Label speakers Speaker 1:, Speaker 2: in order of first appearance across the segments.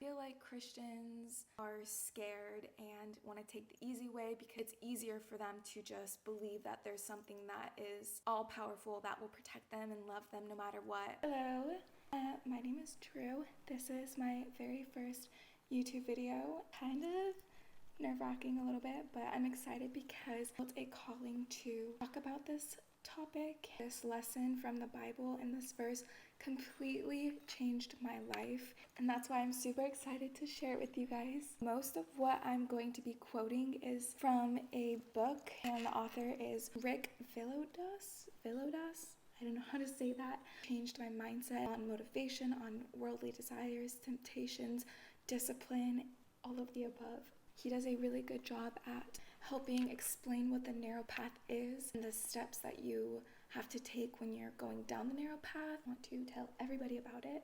Speaker 1: feel like Christians are scared and want to take the easy way because it's easier for them to just believe that there's something that is all powerful that will protect them and love them no matter what. Hello, my name is Drew. This is my very first YouTube video. Kind of nerve-wracking a little bit, but I'm excited because it's a calling to talk about this topic. This lesson from the Bible and this verse completely changed my life, and that's why I'm super excited to share it with you guys. Most of what I'm going to be quoting is from a book, and the author is Rick Villodas. I don't know how to say that. Changed my mindset on motivation, on worldly desires, temptations, discipline, all of the above. He does a really good job at helping explain what the narrow path is and the steps that you have to take when you're going down the narrow path. I want to tell everybody about it,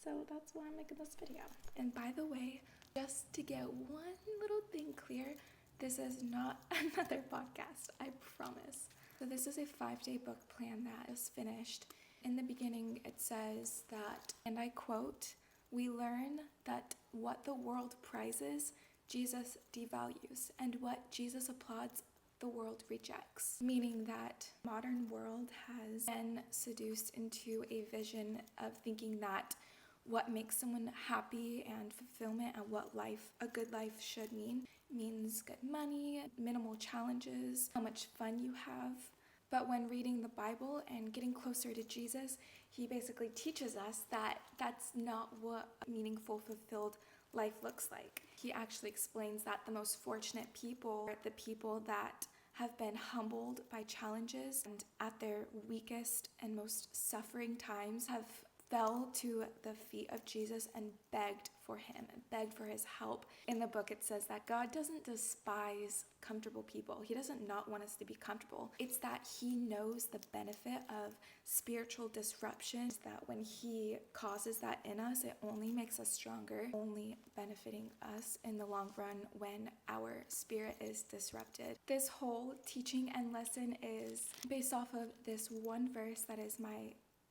Speaker 1: so that's why I'm making this video. And by the way, just to get one little thing clear, this is not another podcast, I promise. So this is a 5-day book plan that is finished. In the beginning, it says that, and I quote, "We learn that what the world prizes, Jesus devalues, and what Jesus applauds, the world rejects." Meaning that modern world has been seduced into a vision of thinking that what makes someone happy and fulfillment and what a good life should means good money, minimal challenges, how much fun you have. But when reading the Bible and getting closer to Jesus, he basically teaches us that that's not what a meaningful, fulfilled life looks like. He actually explains that the most fortunate people are the people that have been humbled by challenges and at their weakest and most suffering times have fell to the feet of Jesus and begged for him and begged for his help. In the book, it says that God doesn't despise comfortable people. He doesn't not want us to be comfortable. It's that he knows the benefit of spiritual disruptions, that when he causes that in us, it only makes us stronger, only benefiting us in the long run when our spirit is disrupted. This whole teaching and lesson is based off of this one verse that is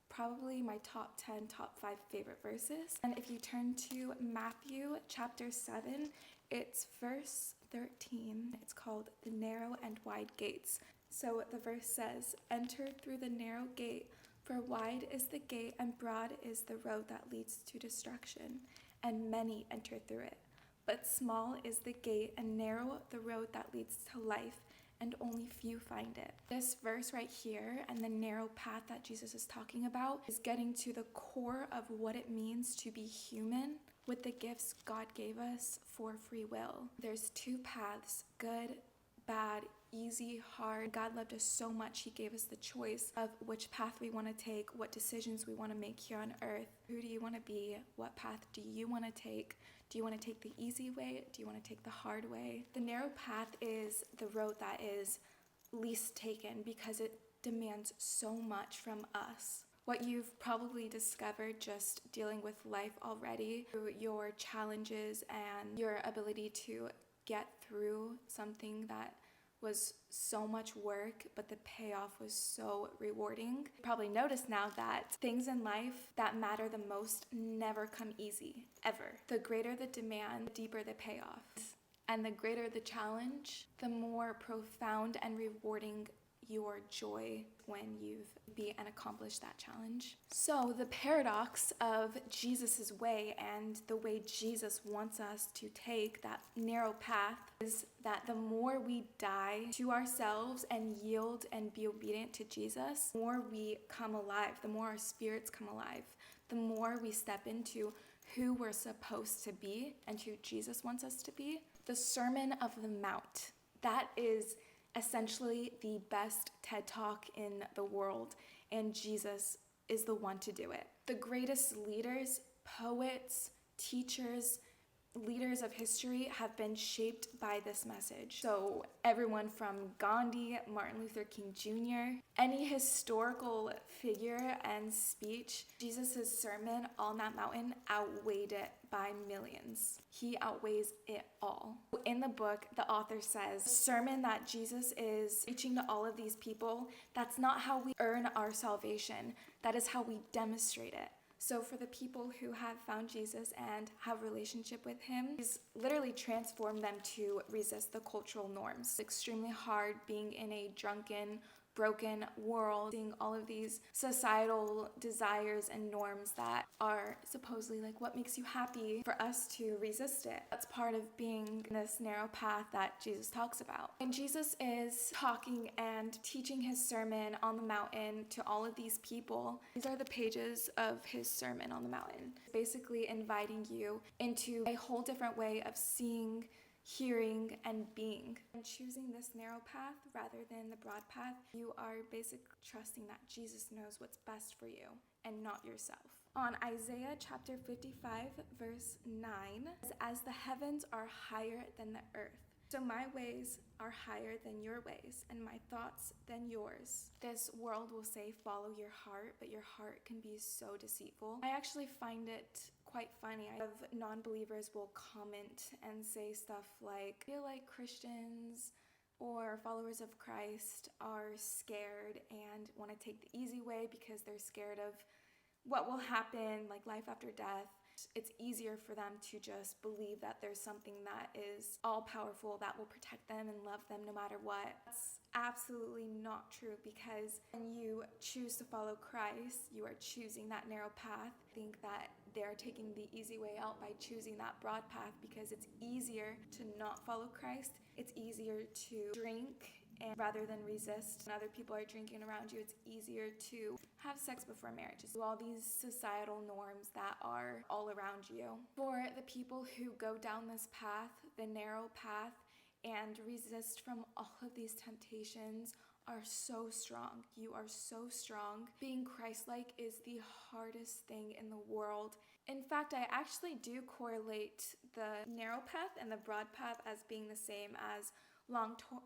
Speaker 1: probably my top 10, top 5 favorite verses. And if you turn to Matthew chapter 7, it's verse 13. It's called "The Narrow and Wide Gates." So the verse says, "Enter through the narrow gate, for wide is the gate and broad is the road that leads to destruction, and many enter through it. But small is the gate and narrow the road that leads to life, and only few find it." This verse right here and the narrow path that Jesus is talking about is getting to the core of what it means to be human with the gifts God gave us for free will. There's 2 paths, good, bad, easy, hard. God loved us so much, he gave us the choice of which path we want to take, what decisions we want to make here on earth. Who do you want to be? What path do you want to take? Do you want to take the easy way? Do you want to take the hard way? The narrow path is the road that is least taken because it demands so much from us. What you've probably discovered just dealing with life already, through your challenges and your ability to get through something that was so much work, but the payoff was so rewarding. You probably noticed now that things in life that matter the most never come easy, ever. The greater the demand, the deeper the payoff. And the greater the challenge, the more profound and rewarding your joy when you've beat and accomplished that challenge. So the paradox of Jesus's way and the way Jesus wants us to take that narrow path is that the more we die to ourselves and yield and be obedient to Jesus, the more we come alive, the more our spirits come alive, the more we step into who we're supposed to be and who Jesus wants us to be. The Sermon of the Mount, that is essentially the best TED Talk in the world, and Jesus is the one to do it. The greatest leaders, poets, teachers, leaders of history have been shaped by this message. So everyone from Gandhi, Martin Luther King Jr., any historical figure and speech, Jesus' sermon on that mountain outweighed it by millions. He outweighs it all. In the book, the author says, the sermon that Jesus is preaching to all of these people, that's not how we earn our salvation. That is how we demonstrate it. So for the people who have found Jesus and have a relationship with him, he's literally transformed them to resist the cultural norms. It's extremely hard being in a drunken, broken world, seeing all of these societal desires and norms that are supposedly like what makes you happy, for us to resist it. That's part of being in this narrow path that Jesus talks about. And Jesus is talking and teaching his Sermon on the Mountain to all of these people. These are the pages of his Sermon on the Mountain, basically inviting you into a whole different way of seeing, hearing, and being. And choosing this narrow path rather than the broad path, you are basically trusting that Jesus knows what's best for you and not yourself. On Isaiah chapter 55 verse 9, as the heavens are higher than the earth, so my ways are higher than your ways, and my thoughts than yours. This world will say follow your heart, but your heart can be so deceitful. I actually find it quite funny. I have non-believers will comment and say stuff like, I feel like Christians or followers of Christ are scared and want to take the easy way because they're scared of what will happen, like life after death. It's easier for them to just believe that there's something that is all-powerful that will protect them and love them no matter what. That's absolutely not true, because when you choose to follow Christ, you are choosing that narrow path. I think that they're taking the easy way out by choosing that broad path because it's easier to not follow Christ. It's easier to drink and rather than resist when other people are drinking around you. It's easier to have sex before marriage. So all these societal norms that are all around you. For the people who go down this path, the narrow path, and resist from all of these temptations, are so strong. You are so strong. Being Christ-like is the hardest thing in the world. In fact, I actually do correlate the narrow path and the broad path as being the same as long-term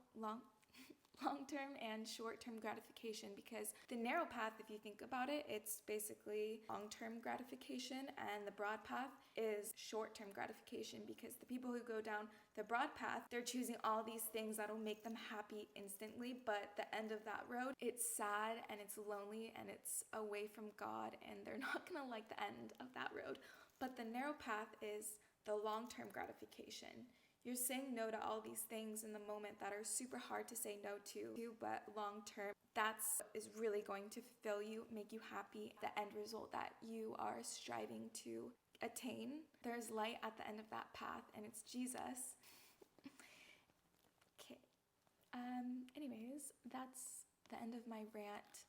Speaker 1: and short-term gratification, because the narrow path, if you think about it, it's basically long-term gratification, and the broad path is short-term gratification, because the people who go down the broad path, they're choosing all these things that'll make them happy instantly, but the end of that road, it's sad and it's lonely and it's away from God, and they're not gonna like the end of that road. But the narrow path is the long-term gratification. You're saying no to all these things in the moment that are super hard to say no to, but long term, that's is really going to fulfill you, make you happy, the end result that you are striving to attain. There's light at the end of that path, and it's Jesus. Okay. Anyways, that's the end of my rant,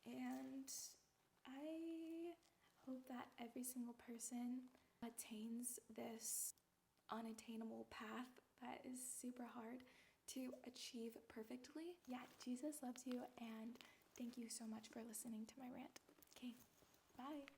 Speaker 1: and I hope that every single person attains this unattainable path that is super hard to achieve perfectly. Yeah, Jesus loves you, and thank you so much for listening to my rant. Okay, bye.